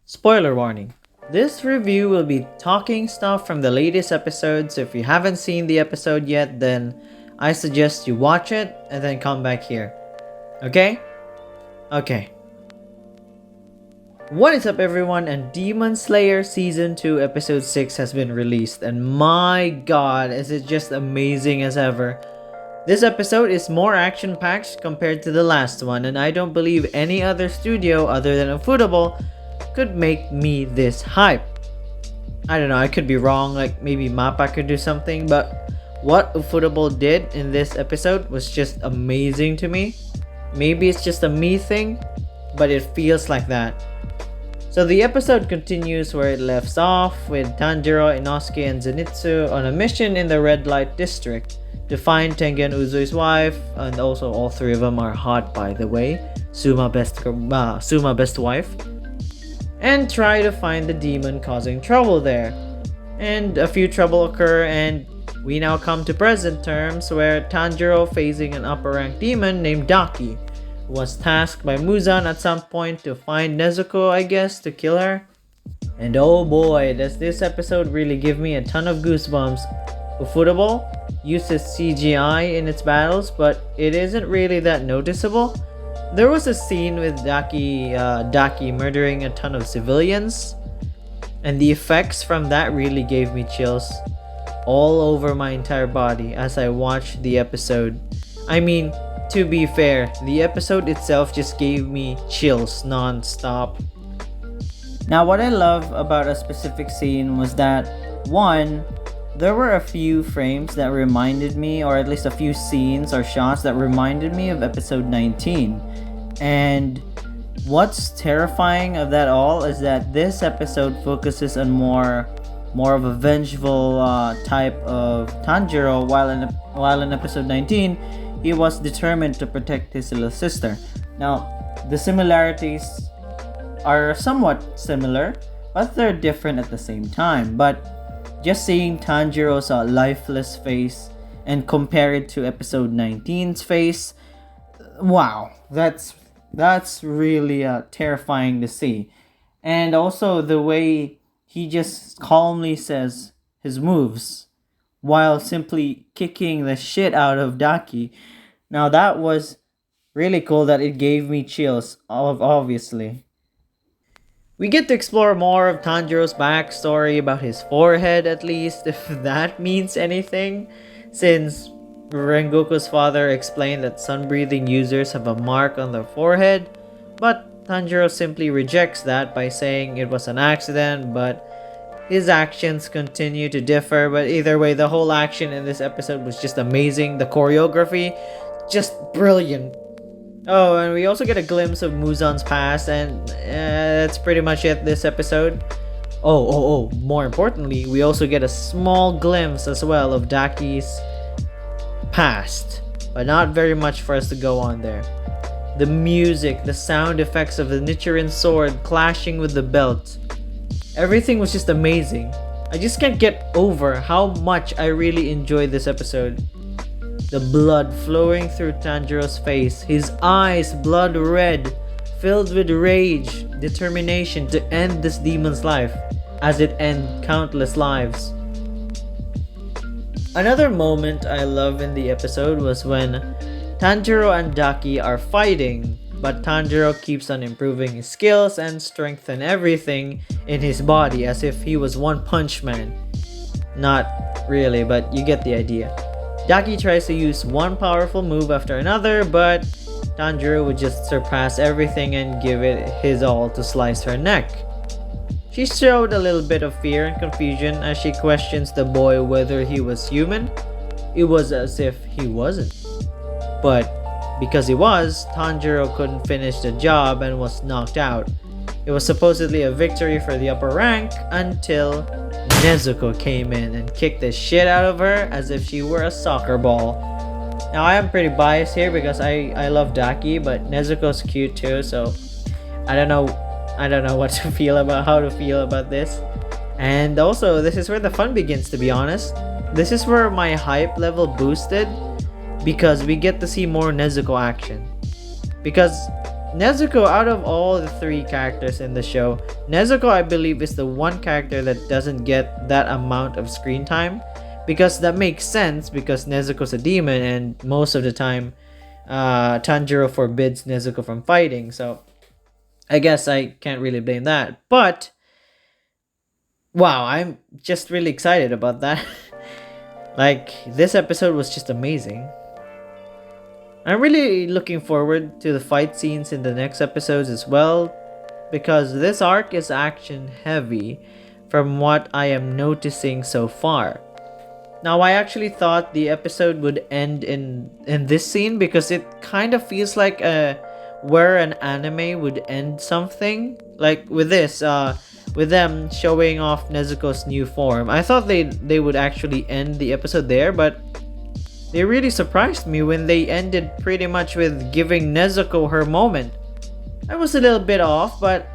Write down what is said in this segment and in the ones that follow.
Spoiler warning. This review will be talking stuff from the latest episode, so if you haven't seen the episode yet, then I suggest you watch it and then come back here. Okay? Okay. What is up everyone, and Demon Slayer Season 2 Episode 6 has been released, and my god, is it just amazing as ever. This episode is more action-packed compared to the last one, and I don't believe any other studio other than Ufotable could make me this hype. I don't know, I could be wrong, like maybe Mappa could do something, but what Ufotable did in this episode was just amazing to me. Maybe it's just a me thing, but it feels like that. So the episode continues where it left off, with Tanjiro, Inosuke, and Zenitsu on a mission in the Red Light District to find Tengen Uzui's wife, and also all three of them are hot, by the way. Suma best wife. And try to find the demon causing trouble there. And a few trouble occur, and we now come to present terms where Tanjiro, facing an upper rank demon named Daki, was tasked by Muzan at some point to find Nezuko, I guess, to kill her. And oh boy, does this episode really give me a ton of goosebumps. Ufotable uses CGI in its battles, but it isn't really that noticeable. There was a scene with Daki murdering a ton of civilians, and the effects from that really gave me chills all over my entire body as I watched the episode. I mean, to be fair, the episode itself just gave me chills non-stop. Now, what I love about a specific scene was that, one, there were a few frames that reminded me, or at least a few scenes or shots that reminded me of episode 19. And what's terrifying of that all is that this episode focuses on more of a vengeful type of Tanjiro, while in episode 19 he was determined to protect his little sister. Now, the similarities are somewhat similar, but they're different at the same time. But just seeing Tanjiro's lifeless face and compare it to episode 19's face, wow, that's really terrifying to see. And also the way he just calmly says his moves while simply kicking the shit out of Daki. Now that was really cool that it gave me chills, obviously. We get to explore more of Tanjiro's backstory, about his forehead at least, if that means anything, since Rengoku's father explained that sun-breathing users have a mark on their forehead, but Tanjiro simply rejects that by saying it was an accident, but his actions continue to differ. But either way, the whole action in this episode was just amazing. The choreography, just brilliant. Oh, and we also get a glimpse of Muzan's past, and that's pretty much it this episode. More importantly, we also get a small glimpse as well of Daki's past, but not very much for us to go on there. The music, the sound effects of the Nichiren sword clashing with the belt, everything was just amazing. I just can't get over how much I really enjoyed this episode. The blood flowing through Tanjiro's face, his eyes blood red, filled with rage, determination to end this demon's life as it ended countless lives. Another moment I love in the episode was when Tanjiro and Daki are fighting, but Tanjiro keeps on improving his skills and strengthen everything in his body as if he was One Punch Man. Not really, but you get the idea. Daki tries to use one powerful move after another, but Tanjiro would just surpass everything and give it his all to slice her neck. She showed a little bit of fear and confusion as she questions the boy whether he was human. It was as if he wasn't. But because he was, Tanjiro couldn't finish the job and was knocked out. It was supposedly a victory for the upper rank until Nezuko came in and kicked the shit out of her as if she were a soccer ball. Now I am pretty biased here because I love Daki, but Nezuko's cute too, so I don't know what to feel about this. And also, this is where the fun begins, to be honest. This is where my hype level boosted, because we get to see more Nezuko action. Because Nezuko, out of all the three characters in the show, Nezuko, I believe, is the one character that doesn't get that amount of screen time. Because that makes sense, because Nezuko's a demon, and most of the time, Tanjiro forbids Nezuko from fighting. So, I guess I can't really blame that. But, wow, I'm just really excited about that. Like, this episode was just amazing. I'm really looking forward to the fight scenes in the next episodes as well, because this arc is action heavy from what I am noticing so far. Now, I actually thought the episode would end in this scene, because it kind of feels like where an anime would end something. Like with this, with them showing off Nezuko's new form. I thought they would actually end the episode there, but they really surprised me when they ended pretty much with giving Nezuko her moment. I was a little bit off, but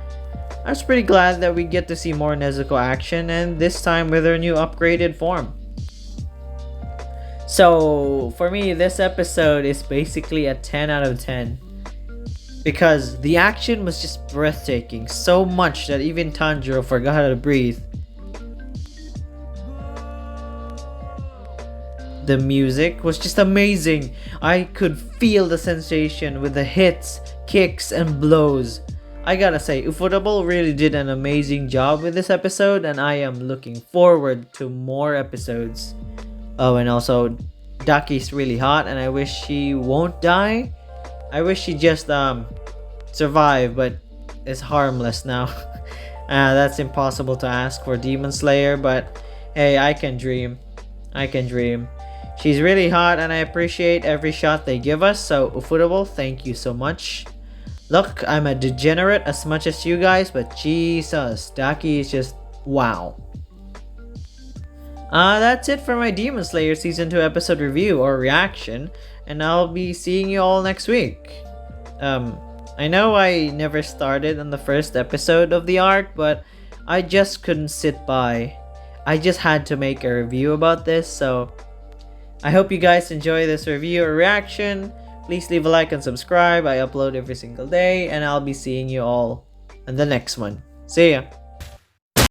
I was pretty glad that we get to see more Nezuko action, and this time with her new upgraded form. So, for me, this episode is basically a 10 out of 10. Because the action was just breathtaking, so much that even Tanjiro forgot how to breathe. The music was just amazing. I could feel the sensation with the hits, kicks, and blows. I gotta say, Ufotable really did an amazing job with this episode, and I am looking forward to more episodes. Oh, and also, Daki's really hot, and I wish she won't die. I wish she just survive, but is harmless now. That's impossible to ask for Demon Slayer, but hey, I can dream. I can dream. She's really hot, and I appreciate every shot they give us, so Ufotable, thank you so much. Look, I'm a degenerate as much as you guys, but Jesus, Daki is just wow. That's it for my Demon Slayer Season 2 episode review or reaction, and I'll be seeing you all next week. I know I never started on the first episode of the arc, but I just couldn't sit by. I just had to make a review about this, so I hope you guys enjoy this review or reaction. Please leave a like and subscribe. I upload every single day, and I'll be seeing you all in the next one. See ya!